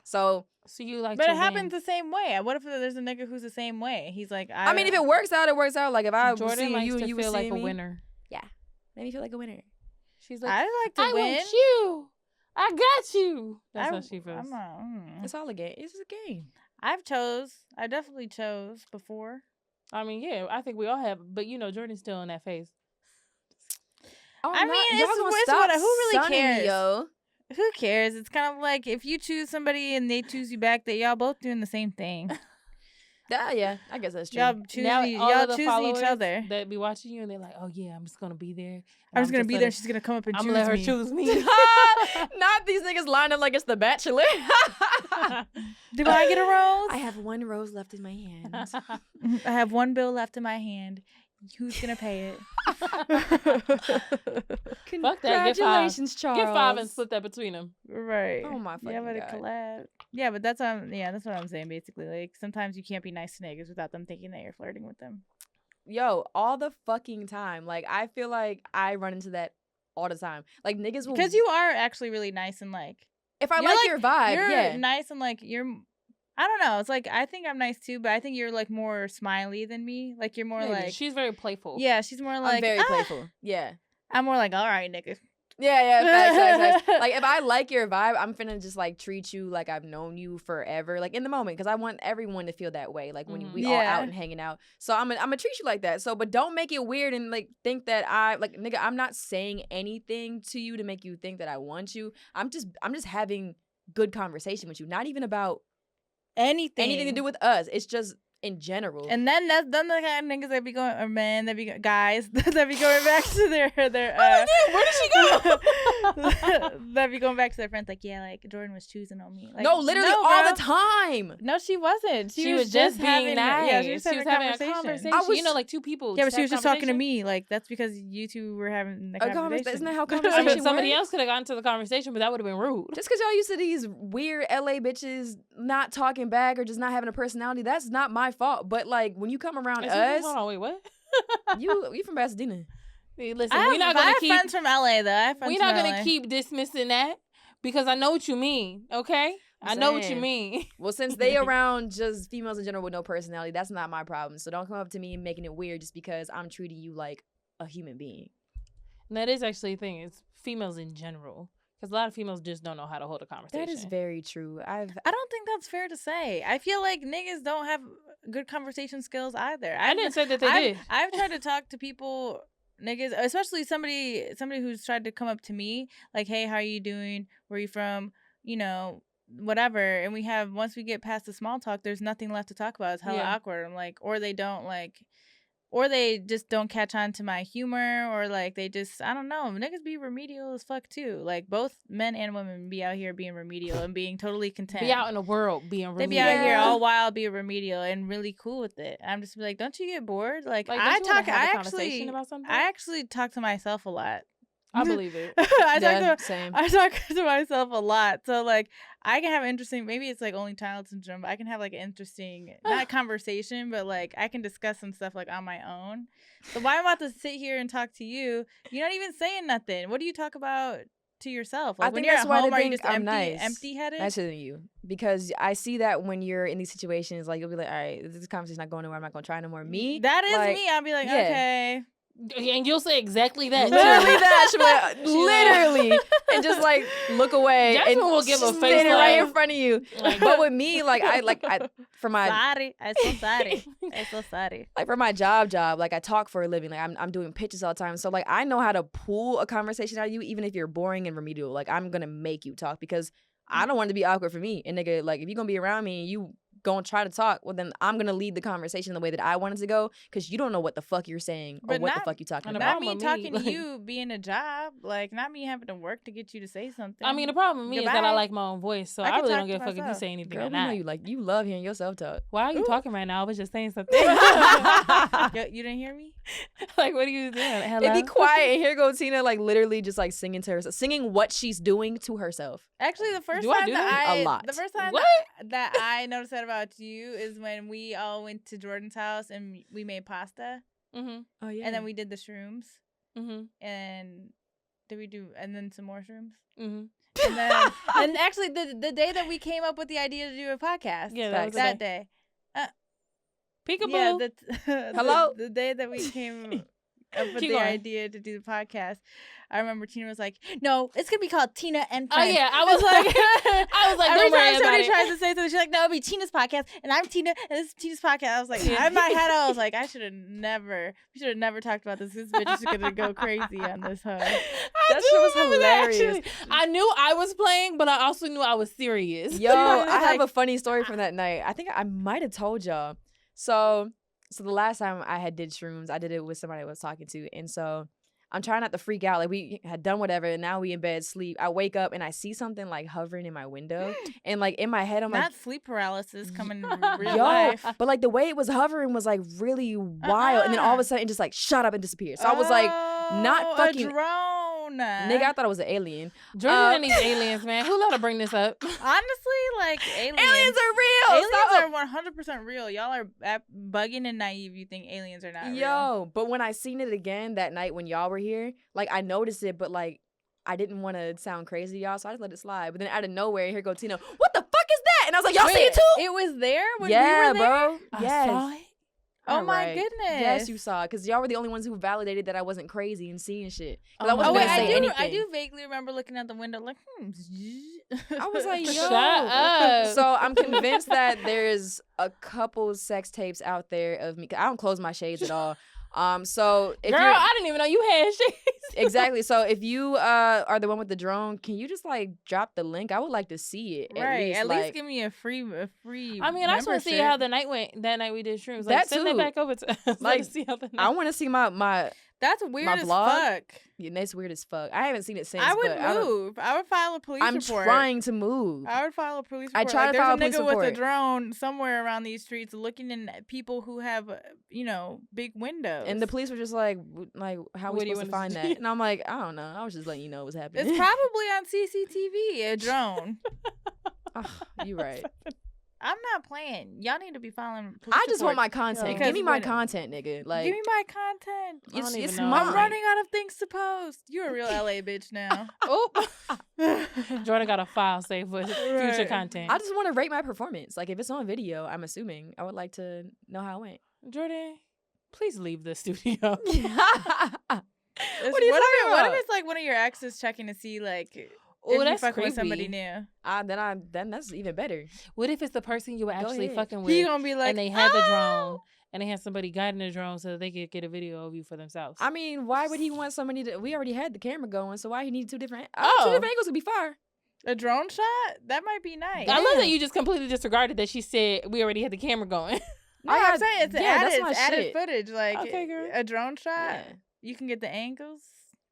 So you like, but it happens the same way. What if there's a nigga who's the same way? He's like, I mean, if it works out, it works out. Like if I Jordan see likes you, to and you feel would like see a winner. Yeah, make me feel like a winner. She's like, I like to I win. want you. I got you. That's how she feels. It's all a game. It's a game. I definitely chose before. I mean, yeah, I think we all have, but Jordan's still in that phase. Oh, I mean, it's who really cares? Yo. Who cares? It's kind of like if you choose somebody and they choose you back, that y'all both doing the same thing. Yeah, I guess that's true. Y'all choosing each other. That be watching you and they're like, oh yeah, I'm just gonna be there. I'm just gonna be there. She's gonna come up and choose me. I'm gonna let her choose me. Not these niggas lined up like it's The Bachelor. Do I get a rose? I have one rose left in my hand. I have one bill left in my hand. Who's gonna pay it? Congratulations, Charles. Get 5 and split that between them. Right. Oh my fucking God. Collab. Yeah, but that's what I'm saying basically. Like sometimes you can't be nice to niggas without them thinking that you're flirting with them. Yo, all the fucking time. Like I feel like I run into that all the time. Like niggas will, because you are actually really nice and like if I like your vibe, you're nice and like you're. I don't know. It's like I think I'm nice too, but I think you're like more smiley than me. Like you're more like she's very playful. Yeah, she's more like I'm very playful. Yeah, I'm more like all right, nigga. Yeah, facts. Like if I like your vibe, I'm finna just like treat you like I've known you forever, like in the moment, because I want everyone to feel that way. Like when we all out and hanging out, so I'm gonna treat you like that. So, but don't make it weird and like think that nigga, I'm not saying anything to you to make you think that I want you. I'm just having good conversation with you, not even about anything to do with us. It's just in general. And then that's the kind of niggas that be going, or men that be guys that be going back to their where did she go? That be going back to their friends like, yeah, like Jordan was choosing on me. Like, no, literally all the time. No, she wasn't. She was just being nice. Yeah, she was having a conversation. Like two people. Yeah, but she was just talking to me. Like that's because you two were having the conversation. Isn't that how conversation somebody else could have gotten to the conversation, but that would have been rude. Just because y'all used to these weird LA bitches not talking back or just not having a personality, that's not my fault. But like when you come around us, hold on, wait, what? you from Pasadena? Listen, we're not gonna keep friends from LA though. We're not gonna keep dismissing that because I know what you mean. Okay, I know what you mean. Well, since they around just females in general with no personality, that's not my problem. So don't come up to me making it weird just because I'm treating you like a human being. And that is actually a thing. It's females in general. Because a lot of females just don't know how to hold a conversation. That is very true. I don't think that's fair to say. I feel like niggas don't have good conversation skills either. I didn't say that they did. I've tried to talk to people, niggas, especially somebody who's tried to come up to me, like, hey, how are you doing? Where are you from? You know, whatever. And once we get past the small talk, there's nothing left to talk about. It's hella awkward. I'm like, or they just don't catch on to my humor, or like they just, I don't know. Niggas be remedial as fuck too. Like both men and women be out here being remedial and being totally content. Be out in the world being remedial. They be out here all wild being remedial and really cool with it. I'm just like, don't you get bored? Like I actually talk to myself a lot. I believe it. I talk to myself a lot. So like I can have maybe it's like only child syndrome, but I can have like an interesting, not conversation, but like I can discuss some stuff like on my own. So why am I about to sit here and talk to you? You're not even saying nothing. What do you talk about to yourself? Like I when think you're that's at home, why are you just nice. empty-headed? Nicer than you. Because I see that when you're in these situations, like you'll be like, all right, this conversation's not going nowhere. I'm not going to try no more. Me? That is like, me. I'll be like, okay. And you'll say exactly that. Literally that. She'll be like, literally. And just like look away. Jasmine and will give a face standing right in front of you. Like, but with me, for my sorry. I'm so sorry. I'm so sorry. Like for my job, like I talk for a living. Like I'm doing pitches all the time. So like I know how to pull a conversation out of you, even if you're boring and remedial. Like I'm gonna make you talk because I don't want it to be awkward for me. And nigga, like if you're gonna be around me and you gonna try to talk, well then I'm gonna lead the conversation the way that I want it to go because you don't know what the fuck you're saying or what the fuck you're talking about. Not me talking to you being a job, like not me having to work to get you to say something. I mean the problem with me is that I like my own voice, so I really don't give a fuck if you say anything. Girl, or not. Know you love hearing yourself talk. Why are you talking right now? I was just saying something. You didn't hear me? Like what are you doing? Hello? It'd be quiet and here goes Tina like literally just like singing to herself, singing what she's doing to herself. Actually, the first time that I noticed that about you is when we all went to Jordan's house and we made pasta. Mm-hmm. Oh yeah. And then we did the shrooms. Mm-hmm. And and then some more shrooms. Mm-hmm. And then and actually the day that we came up with the idea to do a podcast. Yeah, that was that day. Peekaboo. Yeah, hello. The day that we came up with the idea to do the podcast, I remember Tina was like, "No, it's gonna be called Tina and Friends." Oh yeah, I was like, every time somebody tries to say something, she's like, "No, it'll be Tina's podcast, and I'm Tina, and this is Tina's podcast." I was like, in my head, I was like, we should have never talked about this. This bitch is gonna go crazy on this hoe. That shit was hilarious. I knew I was playing, but I also knew I was serious. Yo, I have a funny story from that night. I think I might have told y'all. So the last time I did shrooms, I did it with somebody I was talking to, and so I'm trying not to freak out. Like we had done whatever, and now we in bed, sleep. I wake up and I see something like hovering in my window, and like in my head, I'm not like, sleep paralysis coming in real life. But like the way it was hovering was like really wild, and then all of a sudden it just like shut up and disappeared. So I was like, not fucking a drone. Nigga, I thought it was an alien. Jordan and these aliens, man. Who let her bring this up? Honestly, like aliens are real. Aliens are 100% real. Y'all are bugging and naive. You think aliens are not real. Yo, but when I seen it again that night when y'all were here, like I noticed it, but like I didn't want to sound crazy, y'all, so I just let it slide. But then out of nowhere, here go Tina. What the fuck is that? And I was like, y'all see it too? It was there when we were there? Bro. Yes. I saw it. Oh my goodness! Yes, you saw it because y'all were the only ones who validated that I wasn't crazy and seeing shit. I wasn't gonna say anything. I do vaguely remember looking out the window like, I was like, yo. Shut up. So I'm convinced that there's a couple sex tapes out there of me. I don't close my shades at all. So if girl, I didn't even know you had shades. Exactly. So if you are the one with the drone, can you just like drop the link? I would like to see it. At least give me a free. I mean, I just want to see how the night went. That night we did shrooms. Like, that send too. that back over to us. Like, see how the night. I want to see my That's weird my as vlog. fuck. Yeah, that's weird as fuck. I haven't seen it since. I would but move. I would file a police report. I'm trying to move. I would file a police I report. try to file a police There's a nigga with a report. drone somewhere around these streets looking at people who have, big windows. And the police were just like, how are we supposed to find that? And I'm like, I don't know. I was just letting you know what's happening. It's probably on CCTV, a drone. You're right. I'm not playing. Y'all need to be filing police I just want my reports. content. Because Give me my content, nigga. Like, give me my content. It's know. mine. I'm running out of things to post. You're a real LA bitch now. Oh, Jordan got a file saved with future content. I just want to rate my performance. Like, if it's on video, I'm assuming I would like to know how it went. Jordan, please leave the studio. What are you talking about? What if it's like one of your exes checking to see like if that's you fucking creepy. with somebody new? Then that's even better. What if it's the person you were actually ahead. fucking with? He gonna be like, and they had the drone, and they had somebody guiding the drone so that they could get a video of you for themselves. I mean, why would he want somebody to? We already had the camera going, so why he need two different? Two Oh. different angles would be fire. a drone shot? That might be nice. I love that you just completely disregarded that she said we already had the camera going. No, I I'm got- saying it's yeah, that's my added shit. footage. Like Okay, girl. a drone shot. Yeah. You can get the angles.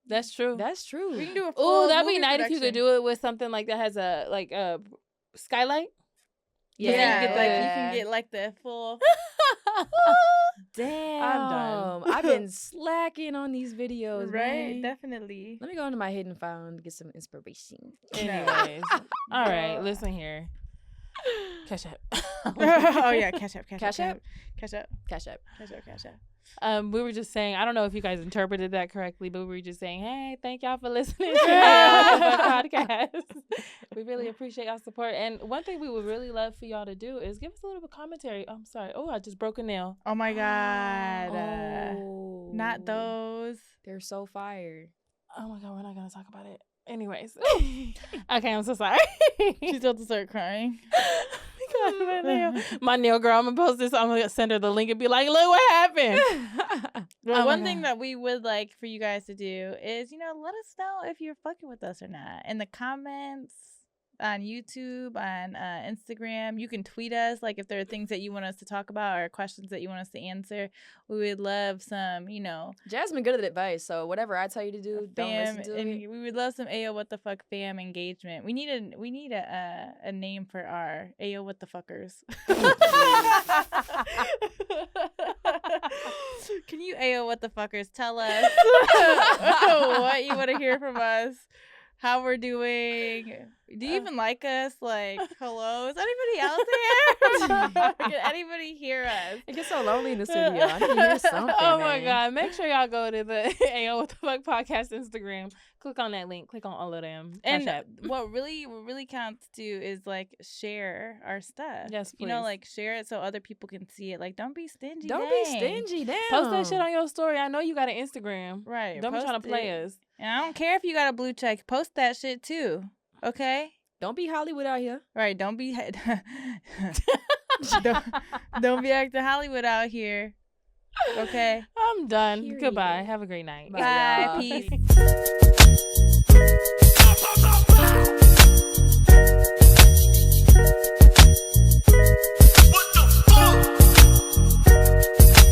That's true. That's true. We can do a full Oh, that'd be movie nice if you could production. do it with something like that has a skylight. Yeah, Yeah, you yeah. can get like the full. Damn. I'm done. I've been slacking on these videos, Right, man. Definitely. Let me go into my hidden file and get some inspiration. Anyways, all right. Listen here. Cash App. Oh yeah, Cash App. Cash App? Cash App. Cash App. Cash App. We were just saying, I don't know if you guys interpreted that correctly, but we were just saying, hey, thank y'all for listening to our podcast. We really appreciate y'all support. And one thing we would really love for y'all to do is give us a little bit of commentary. I'm sorry. Oh, I just broke a nail. Oh my god. Oh. Not those. They're so fire. Oh my God, we're not going to talk about it. Anyways. Okay, I'm so sorry. She's about to start crying. My nail girl, I'm going to post this. I'm going to send her the link and be like, look what happened. Well, Oh my one thing God. that we would like for you guys to do is, let us know if you're fucking with us or not. In the comments on YouTube, on Instagram. You can tweet us, like, if there are things that you want us to talk about or questions that you want us to answer. We would love some, Jasmine good at advice, so whatever I tell you to do, don't fam, listen to and it. we would love some Ayo What the Fuck fam engagement. We need a name for our Ayo What the Fuckers. Can you Ayo What the Fuckers tell us what you want to hear from us, how we're doing? Do you even like us? Like, hello, is anybody out there? Can anybody hear us? It gets so lonely in the studio. I need to hear something. Oh my man. God. Make sure y'all go to the Ayo What the Fuck Podcast Instagram. Click on that link. Click on all of them. Cash And App. what really counts too is like share our stuff. Yes, please. Like share it so other people can see it. Like, don't be stingy. Don't be dang. stingy. Damn. Post that shit on your story. I know you got an Instagram. Right. Don't be trying to post play it. us. And I don't care if you got a blue check. Post that shit too. Okay. Don't be Hollywood out here. Right. Don't be. don't be acting Hollywood out here. Okay. I'm done. Period. Goodbye. Have a great night. Bye, Bye. y'all. Peace.